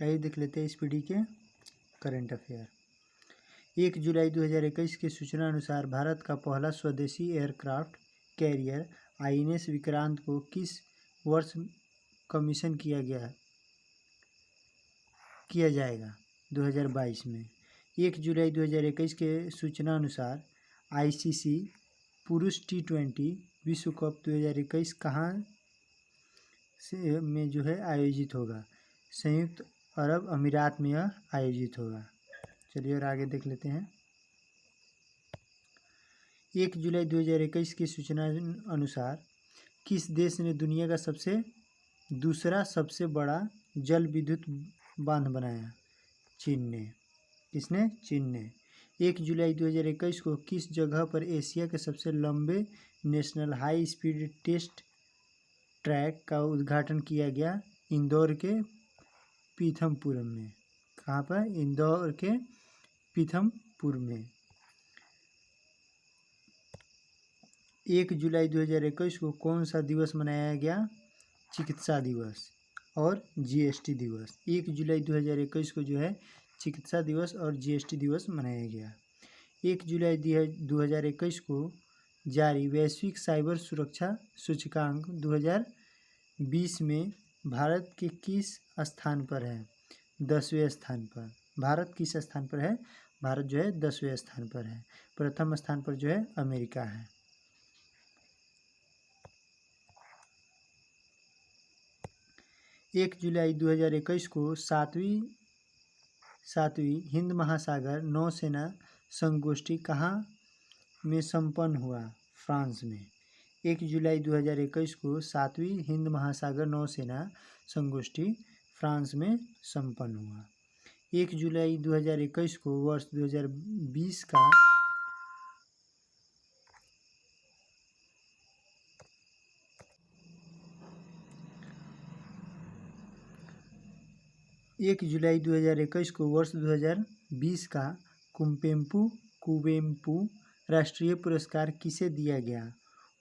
आइए देख लेते हैं इस पीढ़ी के करंट अफेयर। 1 जुलाई 2021 की सूचना अनुसार भारत का पहला स्वदेशी एयरक्राफ्ट कैरियर INS विक्रांत को किस वर्ष कमीशन किया जाएगा? 2022 में। 1 जुलाई 2021 के सूचना अनुसार ICC पुरुष T20 विश्व कप 2021 कहाँ से में जो है आयोजित होगा? संयुक्त अरब अमीरात में यह आयोजित होगा। चलिए और आगे देख लेते हैं। 1 जुलाई 2021 की सूचना अनुसार किस देश ने दुनिया का दूसरा सबसे बड़ा जल विद्युत बांध बनाया? चीन ने। किसने? चीन ने। 1 जुलाई 2021 को किस जगह पर एशिया के सबसे लंबे national high speed test track का उद्घाटन किया गया? इंदौर के पीथमपुर में। कहाँ पर? इंदौर के पीथमपुर में। 1 जुलाई 2021 को कौन सा दिवस मनाया गया? चिकित्सा दिवस और GST दिवस। 1 जुलाई 2021 को जो है चिकित्सा दिवस और GST दिवस मनाया गया। 1 जुलाई 2021 को जारी वैश्विक साइबर सुरक्षा सूचकांक 2020 में भारत के किस स्थान पर है? 10वें स्थान पर। भारत किस स्थान पर है? भारत जो है 10वें स्थान पर है। प्रथम स्थान पर जो है अमेरिका है। 1 जुलाई 2021 को सातवीं हिंद महासागर नौसेना संगोष्ठी कहाँ में संपन्न हुआ? फ्रांस में। 1 जुलाई 2021 को सातवीं हिंद महासागर नौसेना संगोष्ठी फ्रांस में संपन्न हुआ। 1 जुलाई 2021 को वर्ष 2020 का 1 जुलाई 2021 को वर्ष 2020 का कुवेम्पु राष्ट्रीय पुरस्कार किसे दिया गया?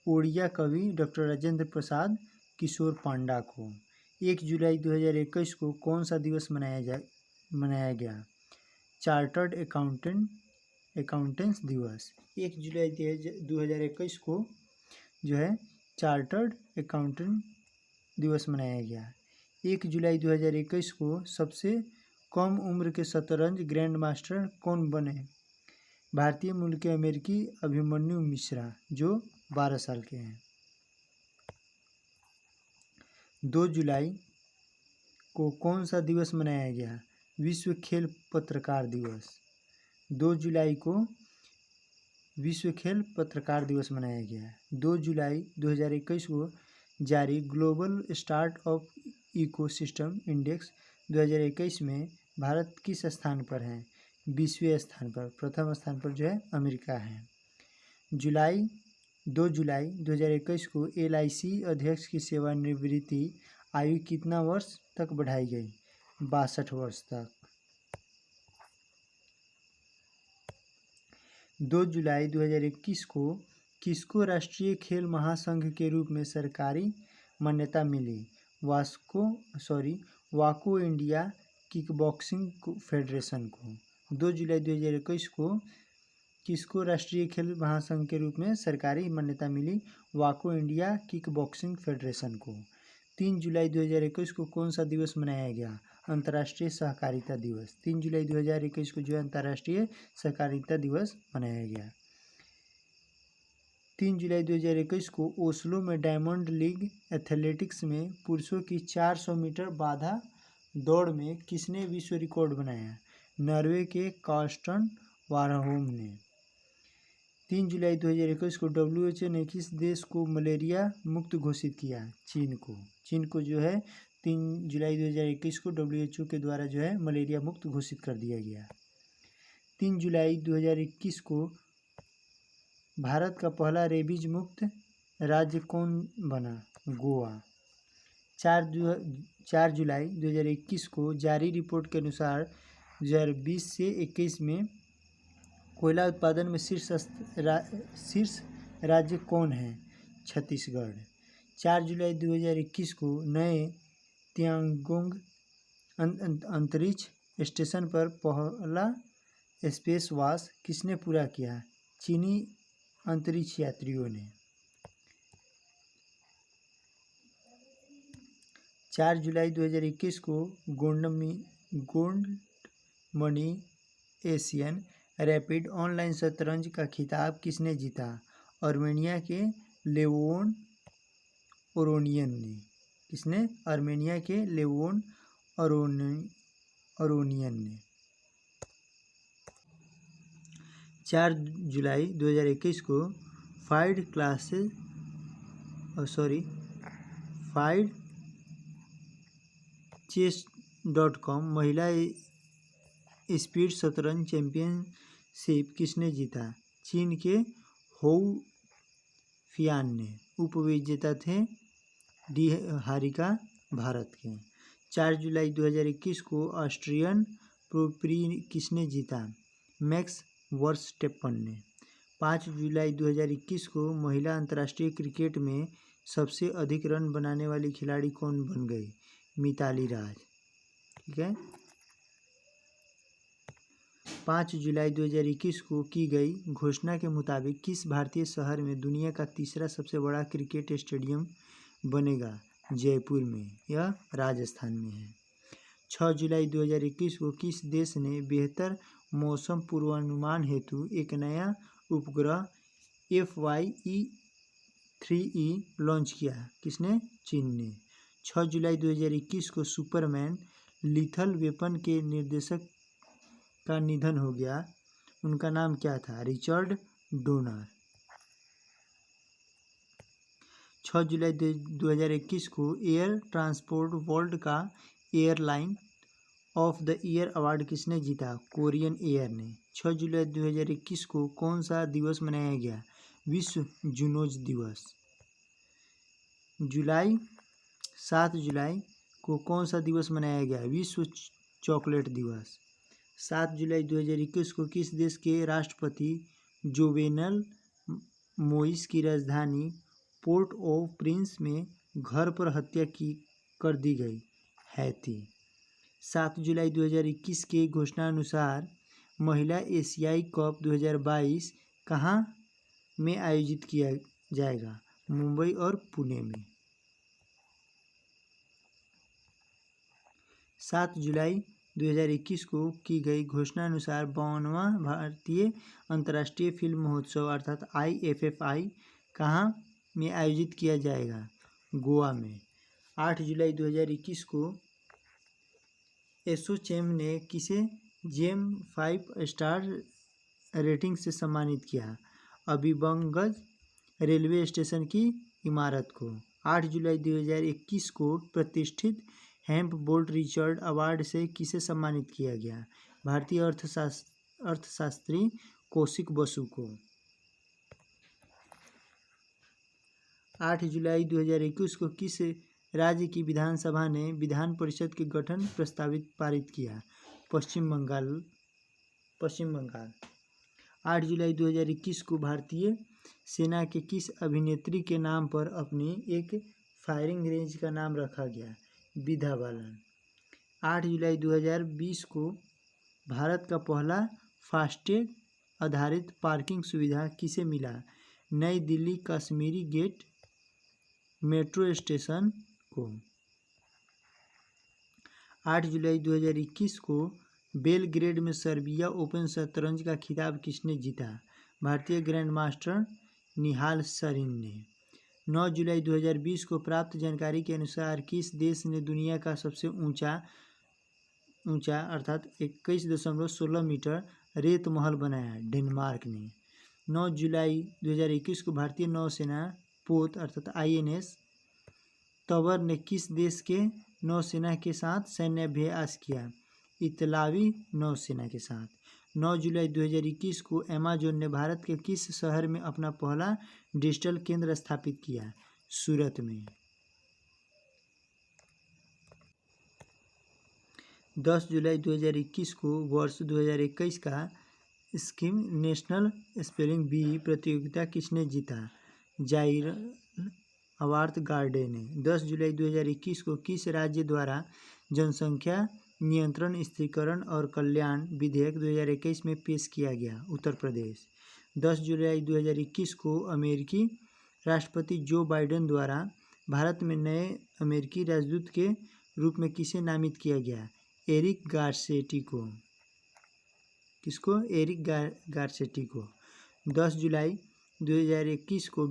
ओडिया कवि डॉक्टर राजेंद्र प्रसाद किशोर पांडा को। 1 जुलाई 2021 को कौन सा दिवस मनाया गया? चार्टर्ड अकाउंटेंट्स दिवस। 1 जुलाई 2021 को जो है चार्टर्ड अकाउंटेंट दिवस मनाया गया। 1 जुलाई 2021 को सबसे कम उम्र के शतरंज ग्रैंड मास्टर कौन बने? भारतीय मूल के अमेरिकी अभिमन्यु मिश्रा जो 12 साल के हैं। 2 जुलाई को कौन सा दिवस मनाया गया? विश्व खेल पत्रकार दिवस। 2 जुलाई को विश्व खेल पत्रकार दिवस मनाया गया। 2 जुलाई 2021 को जारी ग्लोबल स्टार्टअप इकोसिस्टम इंडेक्स 2021 में भारत किस स्थान पर है? 20वें स्थान पर। प्रथम स्थान पर जो है अमेरिका है। 2 जुलाई 2021 को LIC अध्यक्ष की सेवानिवृत्ति आयु कितना वर्ष तक बढ़ाई गई? 62 वर्ष तक। 2 जुलाई 2021 को किसको राष्ट्रीय खेल महासंघ के रूप में सरकारी मान्यता मिली? वाको इंडिया किकबॉक्सिंग फेडरेशन को। 2 जुलाई 2021 को किसको राष्ट्रीय खेल महासंघ के रूप में सरकारी मान्यता मिली? वाको इंडिया किकबॉक्सिंग फेडरेशन को। 3 जुलाई 2021 को कौन सा दिवस मनाया गया? अंतर्राष्ट्रीय सहकारिता दिवस। 3 जुलाई 2021 को जो है अंतर्राष्ट्रीय सहकारिता दिवस मनाया गया। 3 जुलाई 2021 को ओस्लो में डायमंड लीग एथलेटिक्स में पुरुषों की 400 मीटर बाधा दौड़ में किसने विश्व रिकॉर्ड बनाया? नॉर्वे के कार्स्टन वारहोम ने। 3 जुलाई 2021 को WHO ने किस देश को मलेरिया मुक्त घोषित किया? चीन को। चीन को जो है 3 जुलाई 2021 को WHO के द्वारा जो है मलेरिया मुक्त घोषित कर दिया गया। 3 जुलाई 2021 को भारत का पहला रेबीज मुक्त राज्य कौन बना? गोवा। 4 जुलाई 2021 को जारी रिपोर्ट के अनुसार 2020 से 21 में कोयला उत्पादन में शीर्ष राज्य कौन है? छत्तीसगढ़। 4 जुलाई 2021 को नए त्यांगोंग अंतरिक्ष स्टेशन पर पहला स्पेस वॉक किसने पूरा किया? चीनी अंतरिक्ष यात्रियों ने। 4 जुलाई 2021 को gold money Asian rapid online शतरंज का खिताब किसने जीता? आर्मेनिया के लेवोन ओरोनियन ने। किसने? आर्मेनिया के लेवोन ओरोनियन ने। 4 जुलाई 2021 को FIDE-chess.com महिला स्पीड शतरंज चैंपियनशिप किसने जीता? चीन के होउ फियान ने। उपविजेता थे डी हारिका भारत के। 4 जुलाई 2021 को ऑस्ट्रियन प्री किसने जीता? मैक्स वर्स्टेपन ने। 5 जुलाई 2021 को महिला अंतर्राष्ट्रीय क्रिकेट में सबसे अधिक रन बनाने वाली खिलाड़ी कौन बन गई? मिताली राज। ठीक है। 5 जुलाई 2021 को की गई घोषणा के मुताबिक किस भारतीय शहर में दुनिया का तीसरा सबसे बड़ा क्रिकेट स्टेडियम बनेगा? जयपुर में। यह राजस्थान में है। 6 जुलाई 2021 को किस देश ने बेहतर मौसम पूर्वानुमान हेतु एक नया उपग्रह FYE-3E लॉन्च किया? किसने? चीन ने। 6 जुलाई 2021 को सुपरमैन लीथल वेपन के निर्देशक का निधन हो गया। उनका नाम क्या था? Richard donor. 6 जुलाई 2021 को एयर ट्रांसपोर्ट वर्ल्ड का airline of the year award किसने जीता? कोरियन एयर ने। 6 जुलाई 2021 को कौन सा दिवस मनाया गया? विश्व जूनोज दिवस। 7 जुलाई को कौन सा दिवस मनाया गया? विश्व चॉकलेट दिवस। 7 जुलाई 2021 को किस देश के राष्ट्रपति जोवेनल मोइस की राजधानी पोर्ट ओ प्रिंस में घर पर हत्या कर दी गई? हैती। 7 जुलाई 2021 के घोषणानुसार महिला एशियाई कप 2022 कहाँ में आयोजित किया जाएगा? मुंबई और पुणे में। 7 जुलाई 2021 को की गई घोषणानुसार 52वां भारतीय अंतर्राष्ट्रीय फिल्म महोत्सव अर्थात IFFI कहाँ में आयोजित किया जाएगा? गोवा में। 8 जुलाई 2021 को एसोचैम ने किसे जेम 5 स्टार रेटिंग से सम्मानित किया? हबीबगंज रेलवे स्टेशन की इमारत को। 8 जुलाई 2021 को प्रतिष्ठित हेम्प बोल्ट रिचर्ड अवार्ड से किसे सम्मानित किया गया? भारतीय अर्थशास्त्री कौशिक बसु को। 8 जुलाई 2021 को किस राज्य की विधानसभा ने विधान परिषद के गठन प्रस्तावित पारित किया? पश्चिम बंगाल। 8 जुलाई 2021 को भारतीय सेना के किस अभिनेत्री के नाम पर अपनी एक फायरिंग रेंज का नाम रखा गया? विद्या बालन। 8 जुलाई 2020 को भारत का पहला फास्टैग आधारित पार्किंग सुविधा किसे मिला? New Delhi Kashmere gate metro station को। 8 जुलाई 2021 को बेलग्रेड में सर्बिया ओपन शतरंज का खिताब किसने जीता? भारतीय ग्रैंड मास्टर निहाल सरीन ने। 9 जुलाई 2020 को प्राप्त जानकारी के अनुसार किस देश ने दुनिया का सबसे ऊंचा अर्थात 21.16 मीटर रेत महल बनाया? डेनमार्क ने। 9 जुलाई 2021 को भारतीय नौसेना पोत अर्थात INS तबर ने किस देश के नौसेना के साथ सैन्य अभ्यास किया? इतालवी नौसेना के साथ। 9 जुलाई 2021 को अमेजन ने भारत के किस शहर में अपना पहला डिजिटल केंद्र स्थापित किया? सूरत में। 10 जुलाई 2021 को वर्ष 2021 का स्कीम नेशनल स्पेलिंग बी प्रतियोगिता किसने जीता? जाइर अवार्थ गार्डे ने। 10 जुलाई 2021 को किस राज्य द्वारा जनसंख्या नियंत्रण स्थिरीकरण और कल्याण विधेयक 2021 में पेश किया गया? उत्तर प्रदेश। 10 जुलाई 2021 को अमेरिकी राष्ट्रपति जो बाइडेन द्वारा भारत में नए अमेरिकी राजदूत के रूप में किसे नामित किया गया? एरिक गारसेटी को। किसको? एरिक गारसेटी को। 10 जुलाई 2021 को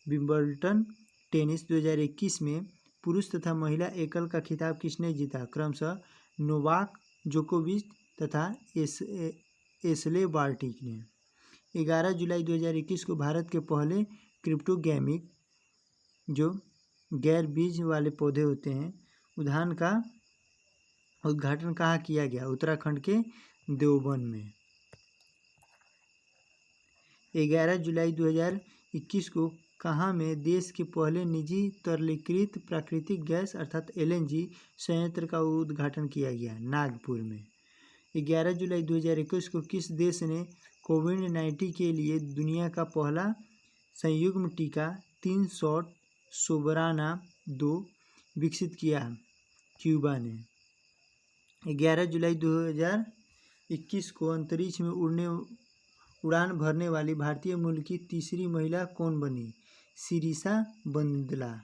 विंबलडन टेनिस 2021 में पुरुष तथा महिला एकल का खिताब किसने जीता? क्रमशः नोवाक जोकोविच तथा एशले बार्टी ने। 11 जुलाई 2021 को भारत के पहले क्रिप्टोगैमिक, जो गैर बीज वाले पौधे होते हैं, उद्यान का उद्घाटन कहाँ किया गया? उत्तराखंड के देवबन में। 11 जुलाई 2021 को कहाँ में देश के पहले निजी तरलीकृत प्राकृतिक गैस अर्थात LNG संयंत्र का उद्घाटन किया गया? नागपुर में। 11 जुलाई 2021 को किस देश ने कोविड-19 के लिए दुनिया का पहला संयुग्म टीका 3 शॉट सोबराना 2 विकसित किया? क्यूबा ने। 11 जुलाई 2021 को अंतरिक्ष में उड़ान भरने वाली भारतीय मूल की तीसरी महिला कौन बनी? शिरीषा बंदला।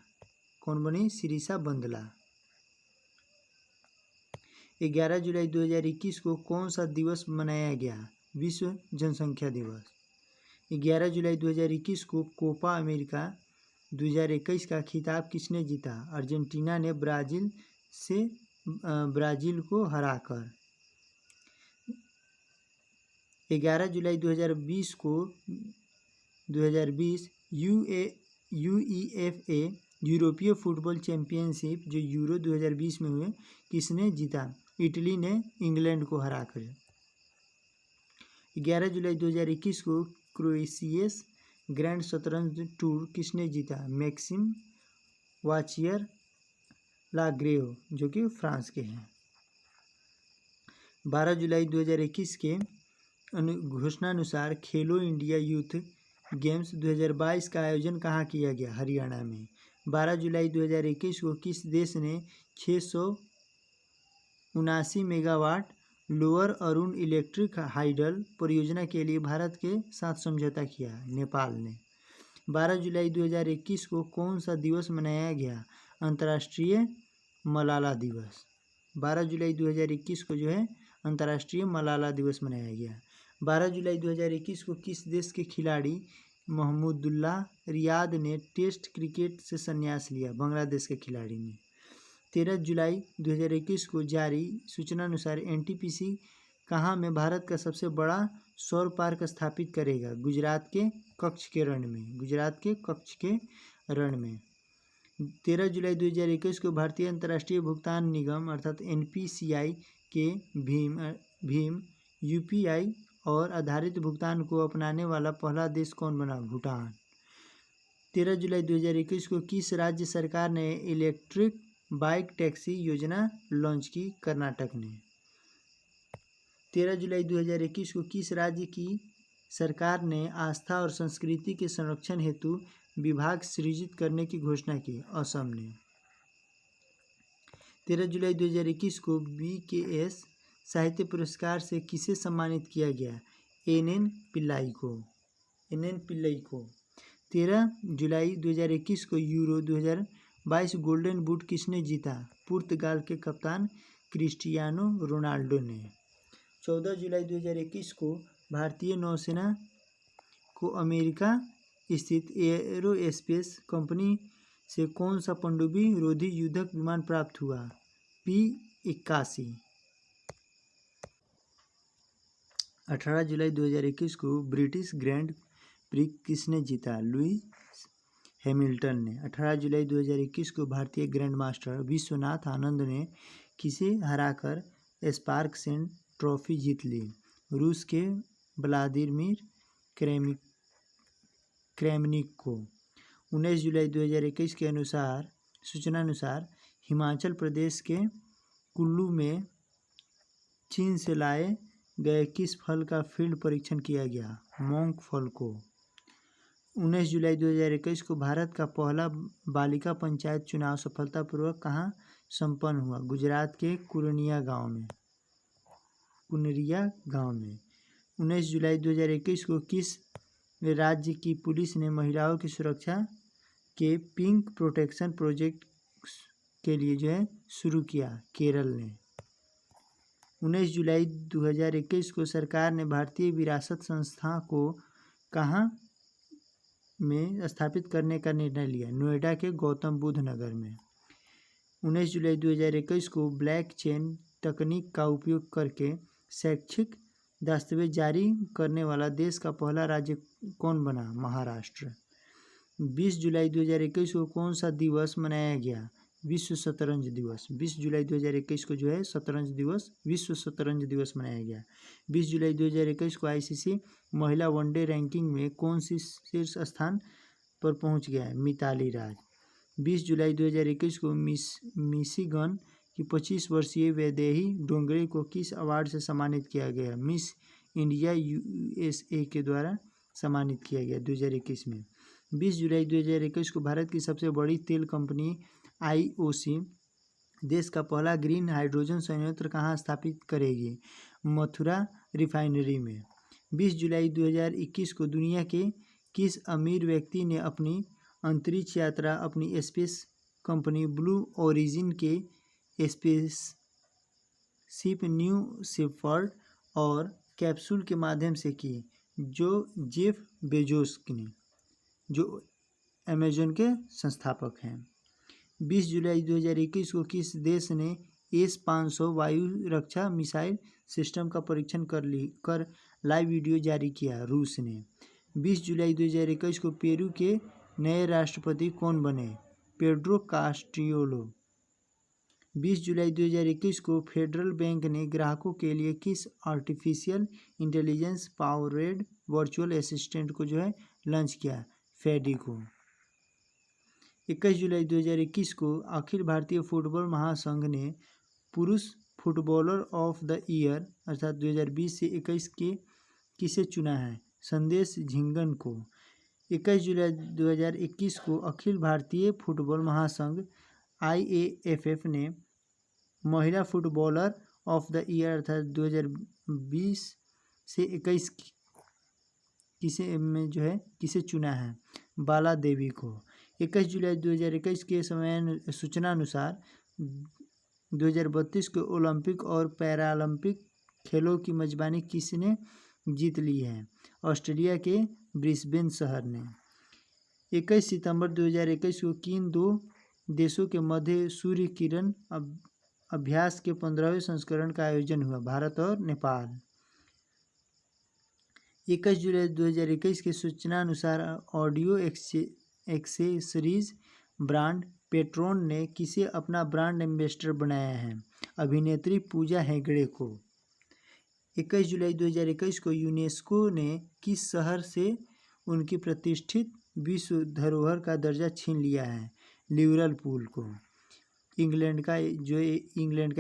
कौन बनी? शिरीषा बंदला। 11 जुलाई 2021 को कौन सा दिवस मनाया गया? विश्व जनसंख्या दिवस। 11 जुलाई 2021 को कोपा अमेरिका 2021 का खिताब किसने जीता? अर्जेंटीना ने ब्राज़ील को हराकर। 11 जुलाई 2020 को 2020 UEFA यूरोपीय फुटबॉल चैंपियनशिप जो यूरो 2020 में हुए किसने जीता? इटली ने इंग्लैंड को हराकर। 11 जुलाई 2021 को क्रोएशियस ग्रैंड शतरंज टूर किसने जीता? मैक्सिम वाचियर लाग्रेव, जो कि फ्रांस के हैं। 12 जुलाई 2021 के घोषणानुसार खेलो इंडिया यूथ गेम्स 2022 का आयोजन कहाँ किया गया? हरियाणा में। 12 जुलाई 2021 को किस देश ने 679 megawatt lower Arun electric hydel परियोजना के लिए भारत के साथ समझौता किया? नेपाल ने। 12 जुलाई 2021 को कौन सा दिवस मनाया गया? अंतर्राष्ट्रीय मलाला दिवस। 12 जुलाई 2021 को जो है अंतर्राष्ट्रीय मलाला दिवस मनाया गया। 12 जुलाई 2021 को किस देश के खिलाड़ी महमूदुल्लाह रियाद ने टेस्ट क्रिकेट से संन्यास लिया? बांग्लादेश के खिलाड़ी ने। 13 जुलाई 2021 को जारी सूचनानुसार NTPC कहाँ में भारत का सबसे बड़ा सौर पार्क स्थापित करेगा? गुजरात के कच्छ के रण में। गुजरात के कच्छ के रण में। 13 जुलाई 2021 को भारतीय अंतर्राष्ट्रीय भुगतान निगम अर्थात NPCI के भीम UPI और आधारित भुगतान को अपनाने वाला पहला देश कौन बना? भूटान। 13 जुलाई 2021 को किस राज्य सरकार ने इलेक्ट्रिक बाइक टैक्सी योजना लॉन्च की? कर्नाटक ने। 13 जुलाई 2021 को किस राज्य की सरकार ने आस्था और संस्कृति के संरक्षण हेतु विभाग सृजित करने की घोषणा की? असम ने। 13 जुलाई 2021 को BKS साहित्य पुरस्कार से किसे सम्मानित किया गया? NN पिल्लाई को। NN पिल्लई को। 13 जुलाई 2021 को यूरो 2022 गोल्डन बूट किसने जीता? पुर्तगाल के कप्तान क्रिस्टियानो रोनाल्डो ने। 14 जुलाई 2021 को भारतीय नौसेना को अमेरिका स्थित एरोस्पेस कंपनी से कौन सा पनडुब्बी रोधी युद्धक विमान प्राप्त हुआ? P-81। 18 जुलाई 2021 को ब्रिटिश ग्रैंड प्रिक्स किसने जीता? लुईस हैमिल्टन ने। 18 जुलाई 2021 को भारतीय ग्रैंड मास्टर विश्वनाथ आनंद ने किसे हराकर स्पार्क्स ट्रॉफी जीत ली? रूस के व्लादिमीर क्रेमनिक को। 19 जुलाई 2021 के सूचनानुसार हिमाचल प्रदेश के कुल्लू में चीन से लाए गए किस फल का फील्ड परीक्षण किया गया? मोंग फल को। 19 जुलाई 2021 को भारत का पहला बालिका पंचायत चुनाव सफलतापूर्वक कहाँ संपन्न हुआ? गुजरात के कुनरिया गांव में। 19 जुलाई 2021 को किस राज्य की पुलिस ने महिलाओं की सुरक्षा के पिंक प्रोटेक्शन प्रोजेक्ट के लिए शुरू किया? केरल ने। 19 जुलाई 2021 को सरकार ने भारतीय विरासत संस्था को कहाँ में स्थापित करने का निर्णय लिया? नोएडा के गौतम बुद्ध नगर में। 19 जुलाई 2021 को ब्लॉकचेन तकनीक का उपयोग करके शैक्षिक दस्तावेज जारी करने वाला देश का पहला राज्य कौन बना? महाराष्ट्र। 20 जुलाई 2021 को कौन सा दिवस मनाया गया? विश्व शतरंज दिवस। 20 जुलाई 2021 को शतरंज दिवस, विश्व शतरंज दिवस मनाया गया। 20 जुलाई 2021 को आईसीसी महिला वनडे रैंकिंग में कौन सी शीर्ष स्थान पर पहुंच गया है? मिताली राज। 20 जुलाई 2021 को मिशिगन की 25 वर्षीय वैदेही डोंगरे को किस अवार्ड से सम्मानित किया गया? मिस इंडिया यूएसए के द्वारा सम्मानित किया गया 2021 में। 20 जुलाई 2021 को भारत की सबसे बड़ी तेल कंपनी आईओसी देश का पहला ग्रीन हाइड्रोजन संयंत्र कहाँ स्थापित करेगी? मथुरा रिफाइनरी में। 20 जुलाई 2021 को दुनिया के किस अमीर व्यक्ति ने अपनी अंतरिक्ष यात्रा अपनी स्पेस कंपनी ब्लू ओरिजिन के स्पेसशिप न्यू शेपर्ड और कैप्सूल के माध्यम से की? जो जेफ बेजोस ने, जो अमेजन के संस्थापक हैं। 20 जुलाई 2021 को किस देश ने S-500 वायु रक्षा मिसाइल सिस्टम का परीक्षण कर लाइव वीडियो जारी किया? रूस ने। 20 जुलाई 2021 को पेरू के नए राष्ट्रपति कौन बने? पेड्रो कास्टियोलो। 20 जुलाई 2021 को फेडरल बैंक ने ग्राहकों के लिए किस artificial intelligence powered virtual assistant को लॉन्च किया? फेडी को। 21 जुलाई 2021 को अखिल भारतीय फुटबॉल महासंघ ने पुरुष फुटबॉलर ऑफ द ईयर अर्थात 2020 से 21 के किसे चुना है? संदेश झिंगन को। 21 जुलाई 2021 को अखिल भारतीय फुटबॉल महासंघ IAFF ने महिला फुटबॉलर ऑफ द ईयर अर्थात 2020 से 21 किसे चुना है? बाला देवी को। 21 जुलाई 2021 के सूचना अनुसार 2032 के ओलंपिक और पैरालंपिक खेलों की मेजबानी किसने जीत ली है? ऑस्ट्रेलिया के ब्रिस्बेन शहर ने। 21 सितंबर 2021 को किन दो देशों के मध्य सूर्य किरण अभ्यास के 15वें संस्करण का आयोजन हुआ? भारत और नेपाल। 21 जुलाई 2021 की सूचना अनुसार ऑडियो एक्सेसरीज ब्रांड पेट्रोन ने किसे अपना ब्रांड एम्बेसडर बनाया है? अभिनेत्री पूजा हेगड़े को। 21 जुलाई 2021 को यूनेस्को ने किस शहर से उनकी प्रतिष्ठित विश्व धरोहर का दर्जा छीन लिया है? लिवरपूल को। इंग्लैंड का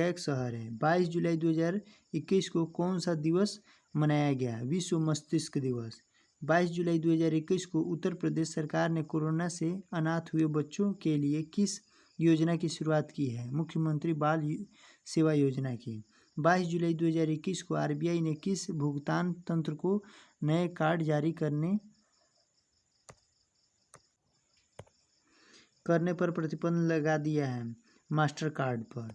एक शहर है। 22 जुलाई 2021 को कौन सा दिवस मनाया गया? विश्व मस्तिष्क दिवस। 22 जुलाई 2021 को उत्तर प्रदेश सरकार ने कोरोना से अनाथ हुए बच्चों के लिए किस योजना की शुरुआत की है? मुख्यमंत्री बाल सेवा योजना की। 22 जुलाई 2021 को आरबीआई ने किस भुगतान तंत्र को नए कार्ड जारी करने पर प्रतिबंध लगा दिया है? मास्टर कार्ड पर।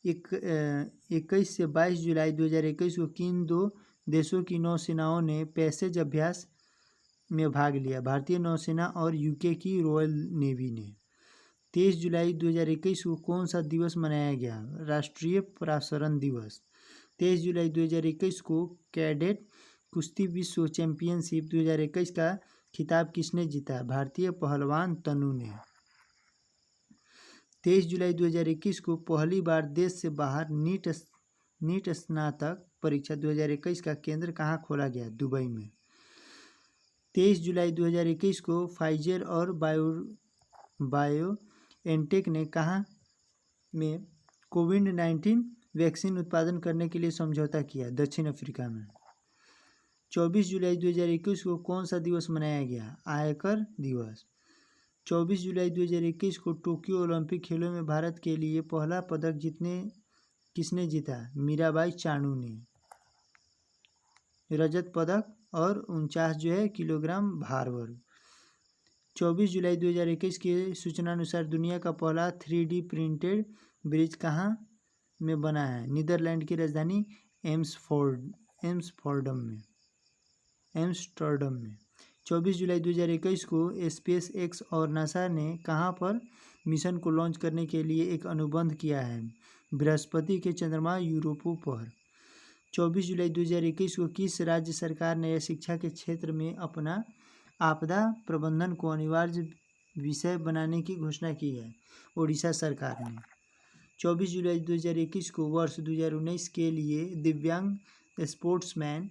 21 से 22 जुलाई 2021 को किन दो देशों की नौसेनाओं ने पैसेज अभ्यास में भाग लिया? भारतीय नौसेना और यूके की रॉयल नेवी ने। 23 जुलाई 2021 को कौन सा दिवस मनाया गया? राष्ट्रीय प्रसारण दिवस। 23 जुलाई 2021 को कैडेट कुश्ती विश्व चैंपियनशिप 2021 का खिताब किसने जीता? भारतीय पहलवान तनु ने। 23 जुलाई 2021 को पहली बार देश से बाहर नीट स्नातक परीक्षा 2021 का केंद्र कहाँ खोला गया? दुबई में। 23 जुलाई 2021 को फाइजर और बायोएनटेक ने कहाँ में कोविड-19 वैक्सीन उत्पादन करने के लिए समझौता किया? दक्षिण अफ्रीका में। 24 जुलाई 2021 को कौन सा दिवस मनाया गया? आयकर दिवस। 24 जुलाई 2021 को टोक्यो ओलंपिक खेलों में भारत के लिए पहला पदक किसने जीता? मीराबाई चानू ने रजत पदक और 49 किलोग्राम भार वर्ग। 24 जुलाई 2021 के सूचनानुसार दुनिया का पहला 3D प्रिंटेड ब्रिज कहाँ में बना है? नीदरलैंड की राजधानी एम्स्टर्डम में। 24 जुलाई 2021 को स्पेस एक्स और नासा ने कहाँ पर मिशन को लॉन्च करने के लिए एक अनुबंध किया है? बृहस्पति के चंद्रमा यूरोपो पर। 24 जुलाई 2021 को किस राज्य सरकार ने शिक्षा के क्षेत्र में अपना आपदा प्रबंधन को अनिवार्य विषय बनाने की घोषणा की है? ओडिशा सरकार ने। 24 जुलाई 2021 को वर्ष 2019 के लिए दिव्यांग स्पोर्ट्समैन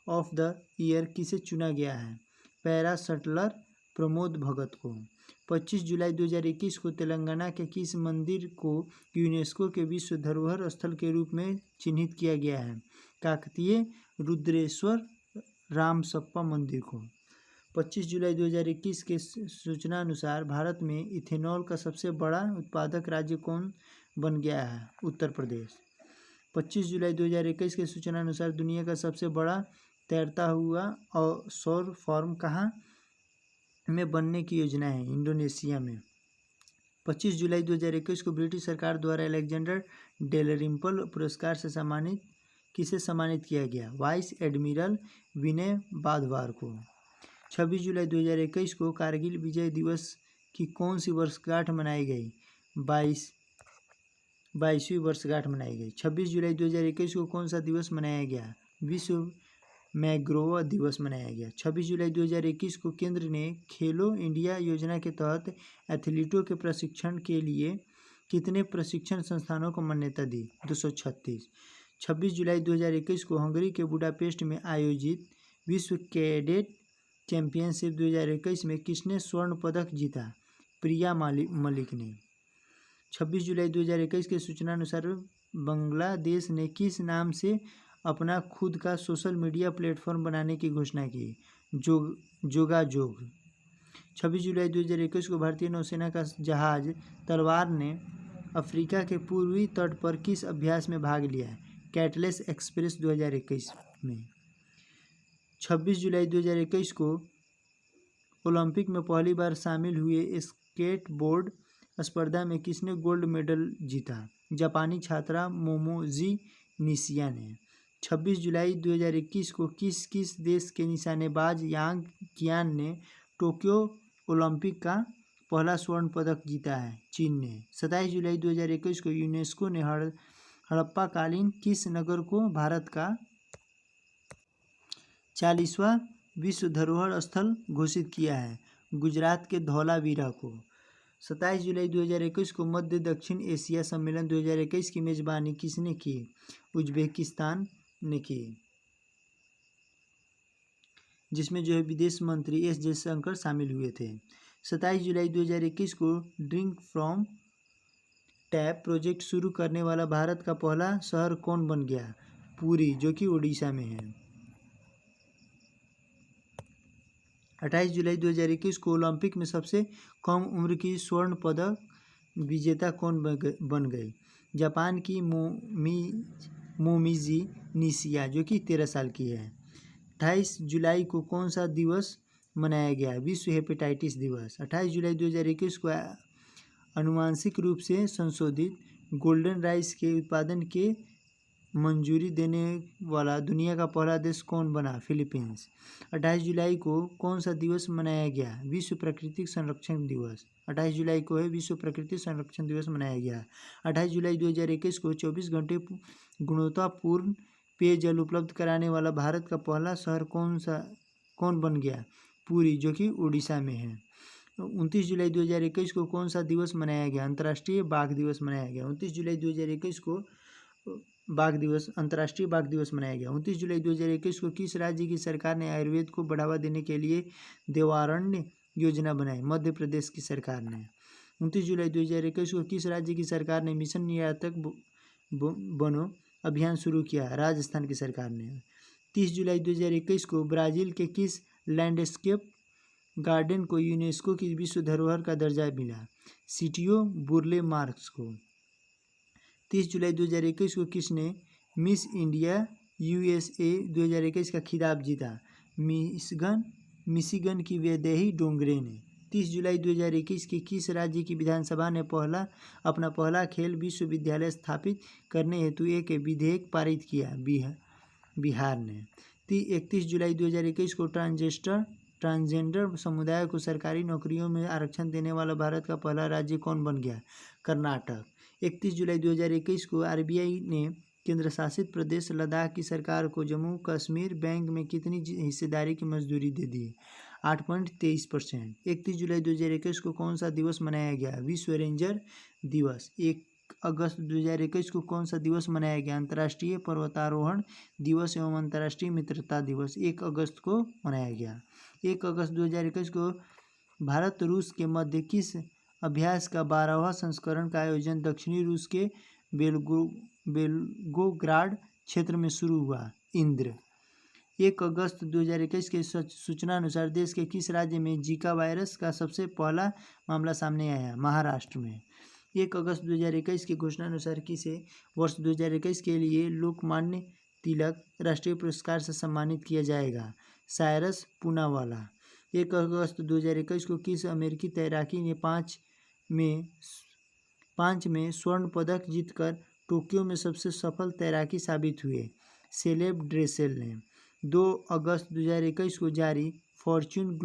ऑफ द ईयर किसे चुना गया है? पैरा शटलर प्रमोद भगत को। 25 जुलाई 2021 को तेलंगाना के किस मंदिर को यूनेस्को के विश्व धरोहर स्थल के रूप में चिन्हित किया गया है? काकतीय रुद्रेश्वर रामसप्पा मंदिर को। 25 जुलाई 2021 के सूचना अनुसार भारत में इथेनॉल का सबसे बड़ा उत्पादक राज्य कौन बन गया है? उत्तर प्रदेश। 25 जुलाई 2021 के सूचना अनुसार दुनिया का सबसे बड़ा तैरता हुआ सौर फार्म कहाँ में बनने की योजना है? इंडोनेशिया में। 25 जुलाई 2021 को ब्रिटिश सरकार द्वारा अलेक्जेंडर डेलरिम्पल पुरस्कार से किसे सम्मानित किया गया? वाइस एडमिरल विनय बादवार को। 26 जुलाई 2021 को कारगिल विजय दिवस की कौन सी वर्षगांठ मनाई गई? 22वीं वर्षगांठ मनाई गई। 26 जुलाई 2021 को कौन सा दिवस मनाया गया? विश्व मैंग्रोव दिवस मनाया गया। 26 जुलाई 2021 को केंद्र ने खेलो इंडिया योजना के तहत एथलीटों के प्रशिक्षण के लिए कितने प्रशिक्षण संस्थानों को मान्यता दी? 236। 26 जुलाई 2021 को हंगरी के बुडापेस्ट में आयोजित विश्व कैडेट चैंपियनशिप 2021 में किसने स्वर्ण पदक जीता? प्रिया मलिक ने। 26 जुलाई 2021 के सूचना अनुसार बांग्लादेश ने किस नाम से अपना खुद का सोशल मीडिया प्लेटफॉर्म बनाने की घोषणा की? जोगाजोग। 26 जुलाई 2021 को भारतीय नौसेना का जहाज तलवार ने अफ्रीका के पूर्वी तट पर किस अभ्यास में भाग लिया? कैटलेस एक्सप्रेस 2021 में। 26 जुलाई 2021 को ओलंपिक में पहली बार शामिल हुए स्केटबोर्ड स्पर्धा में किसने गोल्ड मेडल जीता? जापानी छात्रा मोमोजी निशिया ने। 26 जुलाई 2021 को किस देश के निशानेबाज यांग कियान ने टोक्यो ओलंपिक का पहला स्वर्ण पदक जीता है? चीन ने। 27 जुलाई 2021 को यूनेस्को ने हड़प्पाकालीन किस नगर को भारत का 40वां विश्व धरोहर स्थल घोषित किया है? गुजरात के धौलावीरा को। 27 जुलाई 2021 को मध्य दक्षिण एशिया सम्मेलन 2021 की मेजबानी किसने की? उज्बेकिस्तान ने की, जिसमें विदेश मंत्री एस जयशंकर शामिल हुए थे। 27 जुलाई 2021 को ड्रिंक फ्रॉम टैप प्रोजेक्ट शुरू करने वाला भारत का पहला शहर कौन बन गया? पुरी, जो कि ओडिशा में है। 28 जुलाई 2021 को ओलंपिक में सबसे कम उम्र की स्वर्ण पदक विजेता कौन बन गई? जापान की मोमिजी निशिया, जो कि 13 साल की है। 28 जुलाई को कौन सा दिवस मनाया गया? विश्व हेपेटाइटिस दिवस। 28 जुलाई 2021 को आनुवांशिक रूप से संशोधित गोल्डन राइस के उत्पादन के मंजूरी देने वाला दुनिया का पहला देश कौन बना? फिलीपींस। 28 जुलाई को कौन सा दिवस मनाया गया? विश्व प्राकृतिक संरक्षण दिवस। 28 जुलाई को विश्व प्राकृतिक संरक्षण दिवस मनाया गया। 28 जुलाई 2021 को 24 घंटे गुणवत्तापूर्ण पेयजल उपलब्ध कराने वाला भारत का पहला शहर कौन बन गया? पुरी, जो कि उड़ीसा में है। 29 जुलाई 2021 को कौन सा दिवस मनाया गया? अंतर्राष्ट्रीय बाघ दिवस मनाया गया। 29 जुलाई 2021 को अंतर्राष्ट्रीय बाघ दिवस मनाया गया। 29 जुलाई 2021 को किस राज्य की सरकार ने आयुर्वेद को बढ़ावा देने के लिए देवारण्य योजना बनाई? मध्य प्रदेश की सरकार ने। 29 जुलाई 2021 को किस राज्य की सरकार ने मिशन निर्यातक बनो अभियान शुरू किया? राजस्थान की सरकार ने। 30 जुलाई 2021 को ब्राजील के किस लैंडस्केप गार्डन को यूनेस्को की विश्व धरोहर का दर्जा मिला? सीटीओ बुर्ले मार्क्स को। 30 जुलाई 2021 को किसने मिस इंडिया यूएसए 2021 का खिताब जीता? मिशिगन की वैदेही डोंगरे ने। 30 जुलाई 2021 के किस राज्य की विधानसभा ने अपना पहला खेल विश्वविद्यालय स्थापित करने हेतु एक विधेयक पारित किया? बिहार ने। 31 जुलाई 2021 को ट्रांसजेंडर समुदाय को सरकारी नौकरियों में आरक्षण देने वाला भारत का पहला राज्य कौन बन गया? कर्नाटक। 31 जुलाई 2021 को आरबीआई ने केंद्र शासित प्रदेश लद्दाख की सरकार को जम्मू कश्मीर बैंक में कितनी हिस्सेदारी की मंजूरी दे दी? 8.23%। 31 जुलाई 2021 को कौन सा दिवस मनाया गया? विश्व रेंजर दिवस। 1 अगस्त 2021 को कौन सा दिवस मनाया गया? अंतर्राष्ट्रीय पर्वतारोहण दिवस एवं अंतर्राष्ट्रीय मित्रता दिवस 1 अगस्त को मनाया गया। 1 अगस्त 2021 को भारत रूस के मध्य किस अभ्यास का 12वां संस्करण का आयोजन दक्षिणी रूस के बेल्गोग्राड क्षेत्र में शुरू हुआ? इंद्र। 1 अगस्त 2021 के सूचना अनुसार देश के किस राज्य में जीका वायरस का सबसे पहला मामला सामने आया? महाराष्ट्र में। 1 अगस्त 2021 की घोषणा अनुसार किसे वर्ष 2021 के लिए लोकमान्य तिलक राष्ट्रीय पुरस्कार से सम्मानित किया जाएगा? साइरस पूनावाला। 1 अगस्त 2021 को किस अमेरिकी तैराकी ने 5 में स्वर्ण पदक जीतकर टोक्यो में सबसे सफल तैराकी साबित हुए? सेलेब ड्रेसेल ने। 2 अगस्त 2021 को जारी फॉर्च्यून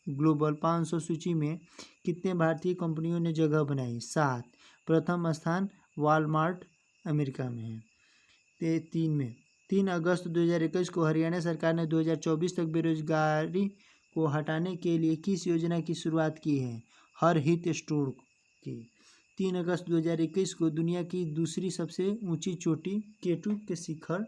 ग्लोबल 500 सूची में कितने भारतीय कंपनियों ने जगह बनाई? 7। प्रथम स्थान वॉलमार्ट अमेरिका में है। 3 अगस्त 2021 को हरियाणा सरकार ने 2024 तक बेरोजगारी को हटाने के लिए किस योजना की शुरुआत की है? हर हित स्टोर की। 3 अगस्त 2021 को दुनिया की दूसरी सबसे ऊंची चोटी केटू के शिखर